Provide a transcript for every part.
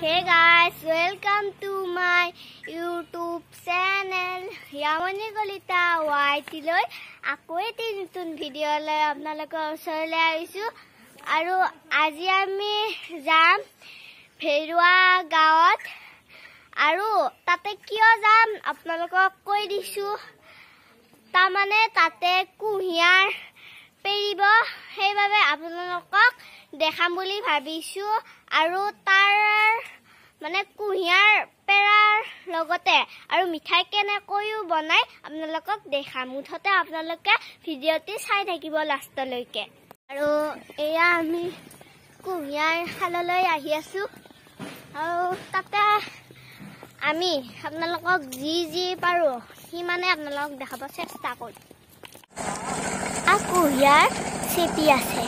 Hey guys, welcome to my YouTube channel. Yamani Golita White Loi. Ako iti nutun video lai apnalokor osore aisu. Aru aji ami jam Pherua gaot. Aru tate kiyo jam apnalokok koi disu. Tamane tate kuhiar peribo heibabe apnalokok দেখাম বুলি ভাবিছো আৰু তাৰ মানে কুহিয়াৰ পেৰাৰ লগতে আৰু মিঠাই কেনে কয়ু বনাই আপোনালোকক দেখাম মুঠতে আপোনালোকে ভিডিঅ'টি চাই থাকিব লাষ্টলৈকে আৰু এয়া আমি কুহিয়াৰ খাললৈ আহি আছো আৰু তাতে আমি আপোনালোকক যি পাৰো সিমানে আপোনালোকক দেখাব চেষ্টা কৰিম আ কুহিয়াৰ চেপি আছে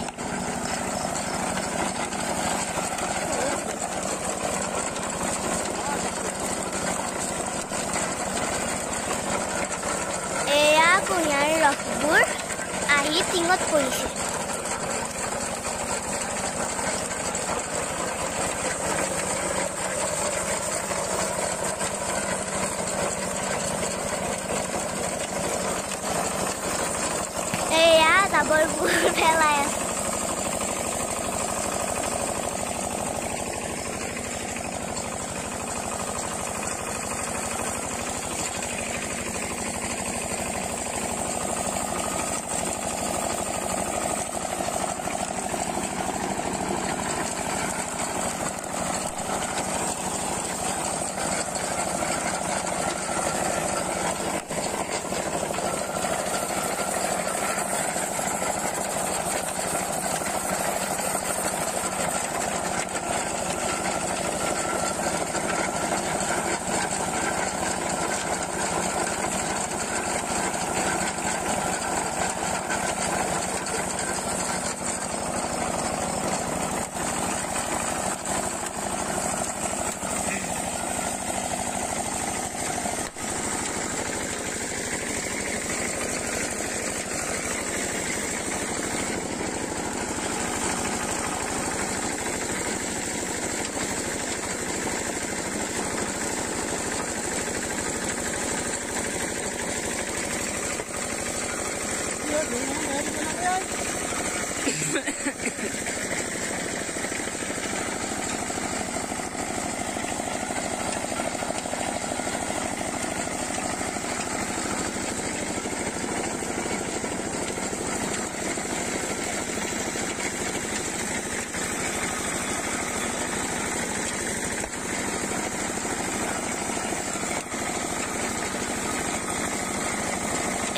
কুহিয়াৰ ৰসবোৰ আহি টিঙত পৰিছে এয়া জাবৰবোৰ পেলাই আছে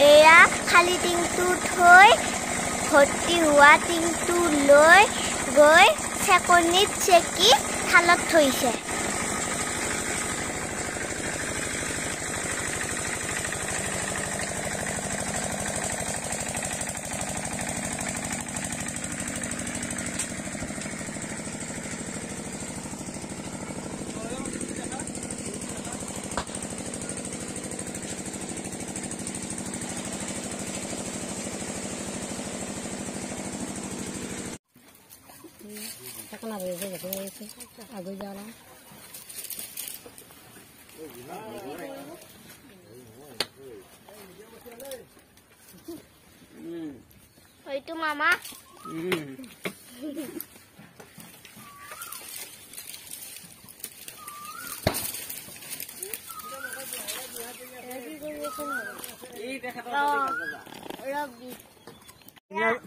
এয়া খালি টিংটো থৈ ভৰ্তি হোৱা টিংটো লৈ গৈ চেকনিত চেকি থালত থৈছে Karena biasa gitu sih, agak jalan. Oh itu mama.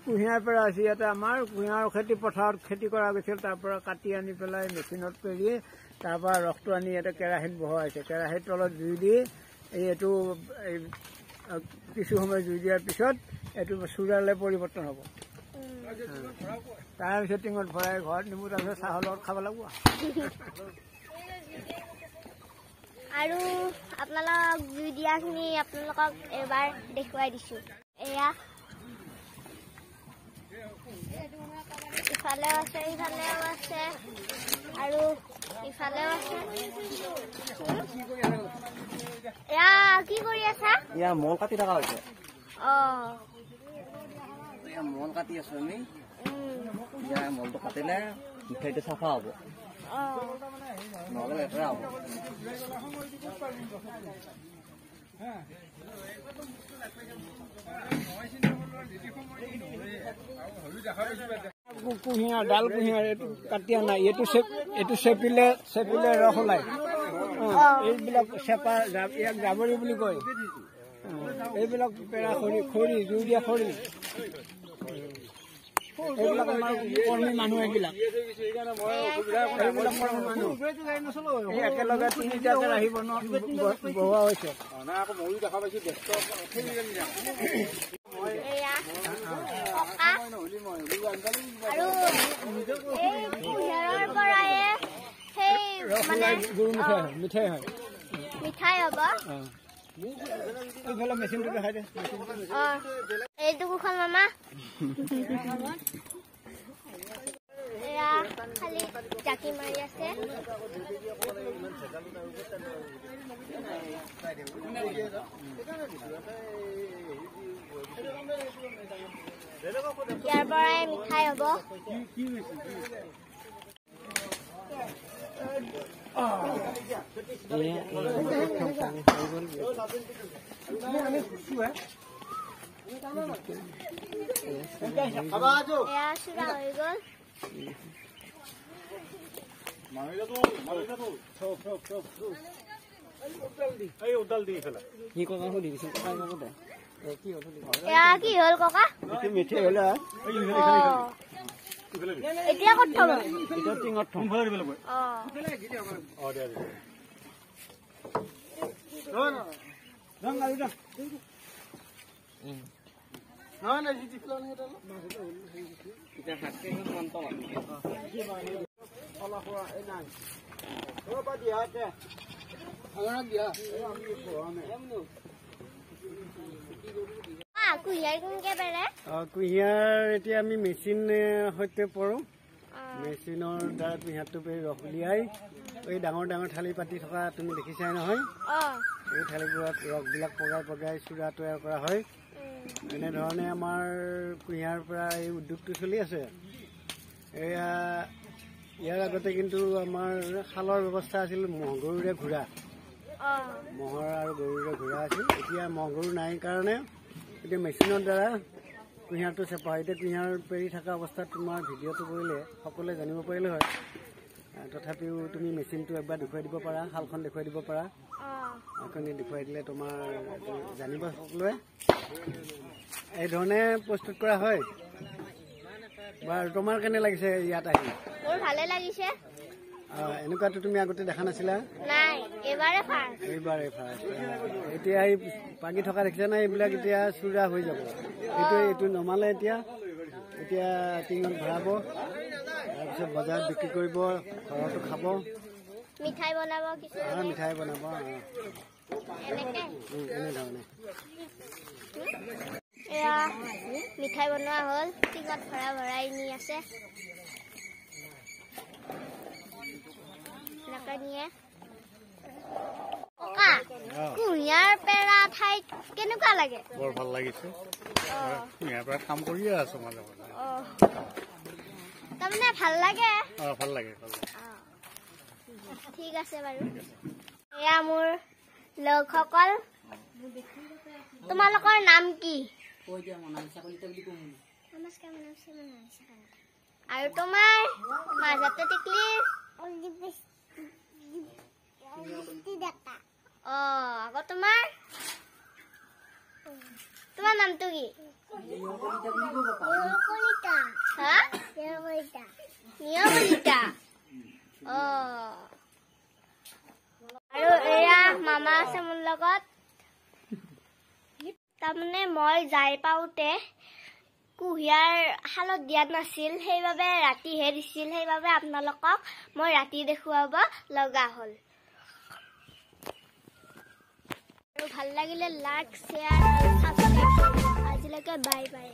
কুঁহিয়াৰ পৰা আছে ইয়াতে আমাৰ কুঁহিয়াৰ খেতি পথাৰত খেতি কৰা গৈছিল তাৰ পৰা কাটি আনি পেলাই মেচিনত পেৰি তাৰ পৰা ৰসটো আনি ইয়াতে কেৰাহীত বহোৱাইছে কেৰাহীৰ তলত জুই দি এইটো কিছু সময় জুই দিয়াৰ পিছত এইটো চুৰালে পৰিৱৰ্তন হ'ব তাৰপিছত টিঙত ভৰাই ঘৰত নিব তাৰপিছত চাহৰ লগত খাব লাগিব আৰু আপোনালোক জুই দিয়াখিনি আপোনালোকক এবাৰ দেখুৱাই দিছো এয়া ইফালেও আছে ইফালেও আছে আৰু ইফালেও আছে এয়া কি কৰি আছা ইয়া মল কাটি থকা হৈছে ইয়া মল কাটি আছো আমি ইয়া মলটো কাটিলে মিঠাইটো চাফা হ'ব নহ'লে লেতেৰা হ'ব। কুঁহিয়াৰ ডাল কুঁহিয়াৰ এইটো কাটি অনা এইটো চেপিলে ৰস ওলায়। এইবিলাক চেপা ইয়াক জাবৰি বুলি কয়। এইবিলাক পেৰা খৰি জুই দিয়া খৰি এইবিলাক আমাৰ কৰ্মী মানুহ এইবিলাক মানুহ একেলগে 3টা কেৰাহী বহোৱা হৈছে। মিঠাই হয় মিঠাই হ'ব। এইফালে মেচিনটো দেখাই দে। এইটো কুখন মামা এয়া খালি জাকি মাৰি আছে। ইয়াৰ পৰাই মিঠাই হ'ব। এয়া চুৰা হৈ গ'ল। এয়া কি হ'ল ককা? মিঠাই হ'লে এতিয়া ক'ত থব? এতিয়া টিঙত থম। কুঁহিয়াৰ এতিয়া আমি মেচিন সৈতে পৰোঁ। মেচিনৰ দ্বাৰা কুঁহিয়াৰটো ৰস উলিয়াই এই ডাঙৰ ডাঙৰ থালি পাতি থকা তুমি দেখিছাই নহয়। এই থালিবোৰত ৰসবিলাক পগাই চুৰা তৈয়াৰ কৰা হয়। এনেধৰণে আমাৰ কুঁহিয়াৰ পৰা এই উদ্যোগটো চলি আছে। এয়া ইয়াৰ আগতে কিন্তু আমাৰ শালৰ ব্যৱস্থা আছিল মহ-গৰুৰে ঘোঁৰা। মহৰ আৰু গৰুৰে ঘোঁৰা আছিল। এতিয়া মহ-গৰু নাই কাৰণে এতিয়া মেচিনৰ দ্বাৰা কুঁহিয়াৰটো চেপা হয়। এতিয়া কুঁহিয়াৰ পেৰি থকা অৱস্থাত তোমাৰ ভিডিঅ'টো কৰিলে সকলোৱে জানিব পাৰিলে হয়। তথাপিও তুমি মেচিনটো একবাৰ দেখুৱাই দিব পাৰা, শালখন দেখুৱাই দিব পাৰা। শালখন দেখুৱাই দিলে তোমাৰ জানিব সকলোৱে। এই ধৰণে প্ৰস্তুত কৰা হয়। বাৰু তোমাৰ কেনে লাগিছে ইয়াত আহি? মোৰ ভালে লাগিছে। এনেকুৱাতো তুমি আগতে দেখা নাছিলা? নাই, এইবাৰে ফাৰ্ষ্ট। এতিয়া এই পাগি থকা দেখিছা নাই? এইবিলাক এতিয়া চুৰা হৈ যাব। এইটো নমালে এতিয়া টিঙত ভৰাব, তাৰপিছত বজাৰত বিক্ৰী কৰিব, ঘৰতো খাব, মিঠাই বনাব। মিঠাই বনাব এনেধৰণে। এয়া মিঠাই বনোৱা হ'ল, টিঙত ভৰাই নি আছে। এনেকৈ নিয়ে। ককা, কুঁহিয়াৰ পেৰা ঠাইত কেনেকুৱা লাগে? বৰ ভাল লাগিছে। কুঁহিয়াৰ পেৰা কাম কৰিয়ে আছো মাজে মাজে। তাৰমানে ভাল লাগে? ভাল লাগে। ঠিক আছে বাৰু। এয়া মোৰ লগসকল। তোমালোকৰ নাম কি? আৰু তোমাৰ মাজতে টিকলি? আকৌ তোমাৰ নামটো কি? নিয়মলিতা। আৰু এয়া মামা আছে মোৰ লগত। তাৰমানে মই যাই পাওঁতে কুঁহিয়াৰ শালত দিয়া নাছিল, সেইবাবে ৰাতিহে দিছিল। সেইবাবে আপোনালোকক মই ৰাতি দেখুৱাব লগা হ'ল। আৰু ভাল লাগিলে লাইক, শ্বেয়াৰ আৰু ছাবস্ক্ৰাইব কৰিব। আজিলৈকে বাই বাই।